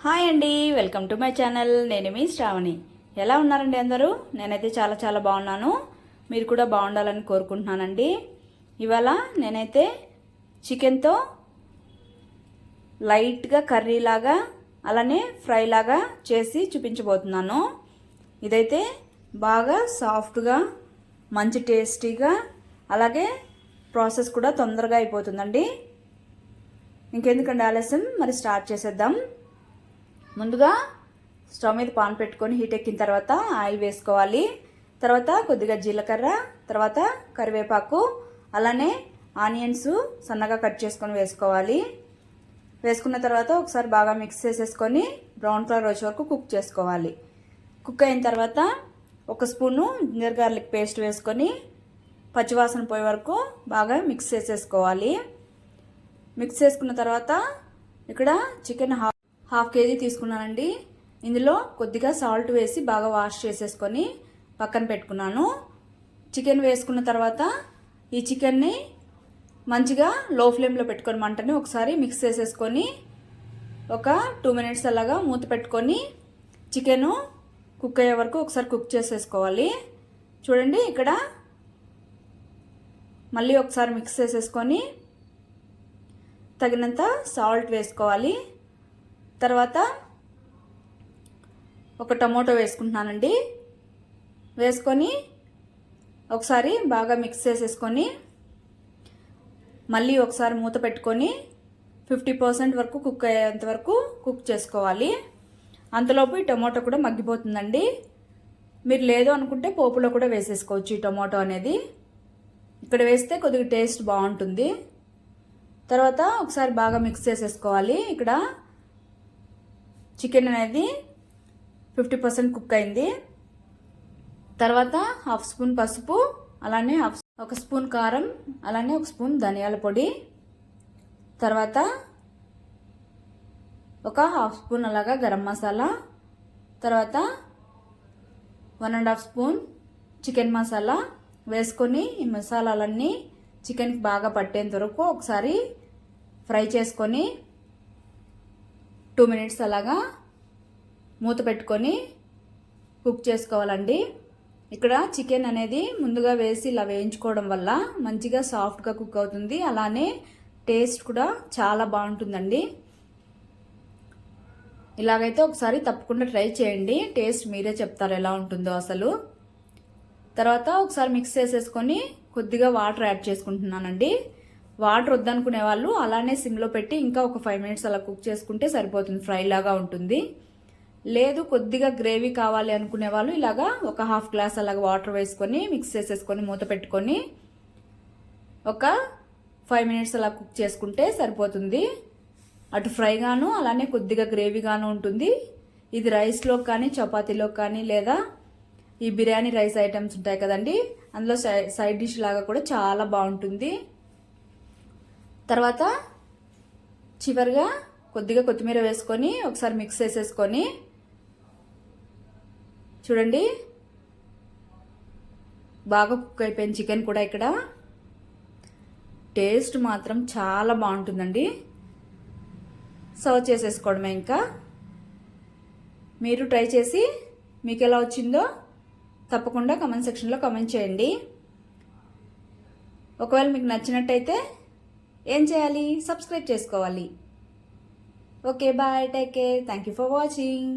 Hi అండి, welcome to my channel. నేను మీ శ్రావణి. ఎలా ఉన్నారండి అందరూ? నేనైతే చాలా చాలా బాగున్నాను. మీరు కూడా బాగుండాలని కోరుకుంటున్నానండి. ఇవాళ నేనైతే చికెన్తో లైట్గా కర్రీలాగా అలానే ఫ్రైలాగా చేసి చూపించబోతున్నాను. ఇదైతే బాగా సాఫ్ట్గా మంచి టేస్టీగా అలాగే ప్రాసెస్ కూడా తొందరగా అయిపోతుందండి. ఇంకెందుకండి ఆలస్యం, మరి స్టార్ట్ చేసేద్దాం. ముందుగా స్టవ్ మీద పాన్ పెట్టుకొని హీట్ ఎక్కిన తర్వాత ఆయిల్ వేసుకోవాలి. తర్వాత కొద్దిగా జీలకర్ర, తర్వాత కరివేపాకు, అలానే ఆనియన్స్ సన్నగా కట్ చేసుకొని వేసుకోవాలి. వేసుకున్న తర్వాత ఒకసారి బాగా మిక్స్ చేసేసుకొని బ్రౌన్ కలర్ వచ్చే వరకు కుక్ చేసుకోవాలి. కుక్ అయిన తర్వాత ఒక స్పూను జింజర్ గార్లిక్ పేస్ట్ వేసుకొని పచ్చివాసన పోయే వరకు బాగా మిక్స్ చేసేసుకోవాలి. మిక్స్ చేసుకున్న తర్వాత ఇక్కడ చికెన్ హాఫ్ కేజీ తీసుకున్నానండి. ఇందులో కొద్దిగా సాల్ట్ వేసి బాగా వాష్ చేసేసుకొని పక్కన పెట్టుకున్నాను. చికెన్ వేసుకున్న తర్వాత ఈ చికెన్ని మంచిగా లో ఫ్లేమ్లో పెట్టుకొని మంటని ఒకసారి మిక్స్ చేసేసుకొని ఒక 2 మినిట్స్ అలాగా మూత పెట్టుకొని చికెను కుక్ అయ్యే వరకు ఒకసారి కుక్ చేసేసుకోవాలి. చూడండి, ఇక్కడ మళ్ళీ ఒకసారి మిక్స్ చేసేసుకొని తగినంత సాల్ట్ వేసుకోవాలి. తర్వాత ఒక టమోటో వేసుకుంటున్నానండి. వేసుకొని ఒకసారి బాగా మిక్స్ చేసేసుకొని మళ్ళీ ఒకసారి మూత పెట్టుకొని 50% వరకు కుక్ అయ్యేంత వరకు కుక్ చేసుకోవాలి. అంతలోపు ఈ టమోటో కూడా మగ్గిపోతుందండి. మీరు లేదు అనుకుంటే పోపులో కూడా వేసేసుకోవచ్చు ఈ టమోటో అనేది. ఇక్కడ వేస్తే కొద్దిగా టేస్ట్ బాగుంటుంది. తర్వాత ఒకసారి బాగా మిక్స్ చేసేసుకోవాలి. ఇక్కడ చికెన్ అనేది 50% కుక్ అయింది. తర్వాత హాఫ్ స్పూన్ పసుపు, అలానే ఒక స్పూన్ కారం, అలానే ఒక స్పూన్ ధనియాల పొడి, తర్వాత ఒక హాఫ్ స్పూన్ అలాగా గరం మసాలా, తర్వాత 1.5 స్పూన్ చికెన్ మసాలా వేసుకొని ఈ మసాలాలన్నీ చికెన్కి బాగా పట్టేంత వరకు ఒకసారి ఫ్రై చేసుకొని 2 మినిట్స్ అలాగా మూత పెట్టుకొని కుక్ చేసుకోవాలండి. ఇక్కడ చికెన్ అనేది ముందుగా వేసి ఇలా వేయించుకోవడం వల్ల మంచిగా సాఫ్ట్గా కుక్ అవుతుంది. అలానే టేస్ట్ కూడా చాలా బాగుంటుందండి. ఇలాగైతే ఒకసారి తప్పకుండా ట్రై చేయండి. టేస్ట్ మీరే చెప్తారు ఎలా ఉంటుందో అసలు. తర్వాత ఒకసారి మిక్స్ చేసేసుకొని కొద్దిగా వాటర్ యాడ్ చేసుకుంటున్నానండి. వాటర్ వద్దనుకునే వాళ్ళు అలానే సిమ్లో పెట్టి ఇంకా ఒక 5 మినిట్స్ అలా కుక్ చేసుకుంటే సరిపోతుంది, ఫ్రై లాగా ఉంటుంది. లేదు కొద్దిగా గ్రేవీ కావాలి అనుకునే వాళ్ళు ఇలాగా ఒక హాఫ్ గ్లాస్ అలాగా వాటర్ వేసుకొని మిక్స్ చేసేసుకొని మూత పెట్టుకొని ఒక 5 మినిట్స్ అలా కుక్ చేసుకుంటే సరిపోతుంది. అటు ఫ్రైగాను అలానే కొద్దిగా గ్రేవీగాను ఉంటుంది. ఇది రైస్లో కానీ చపాతీలో కానీ లేదా ఈ బిర్యానీ రైస్ ఐటమ్స్ ఉంటాయి కదండి, అందులో సైడ్ డిష్ లాగా కూడా చాలా బాగుంటుంది. తర్వాత చివరిగా కొద్దిగా కొత్తిమీర వేసుకొని ఒకసారి మిక్స్ చేసేసుకొని చూడండి, బాగా కుక్ అయిపోయింది చికెన్ కూడా. ఇక్కడ టేస్ట్ మాత్రం చాలా బాగుంటుందండి. సర్వ్ చేసేసుకోవడమే. ఇంకా మీరు ట్రై చేసి మీకు ఎలా వచ్చిందో తప్పకుండా కామెంట్ సెక్షన్లో కామెంట్ చేయండి. ఒకవేళ మీకు నచ్చినట్టయితే ఏం చేయాలి? సబ్స్క్రైబ్ చేసుకోవాలి. Okay, bye, take care, thank you for watching.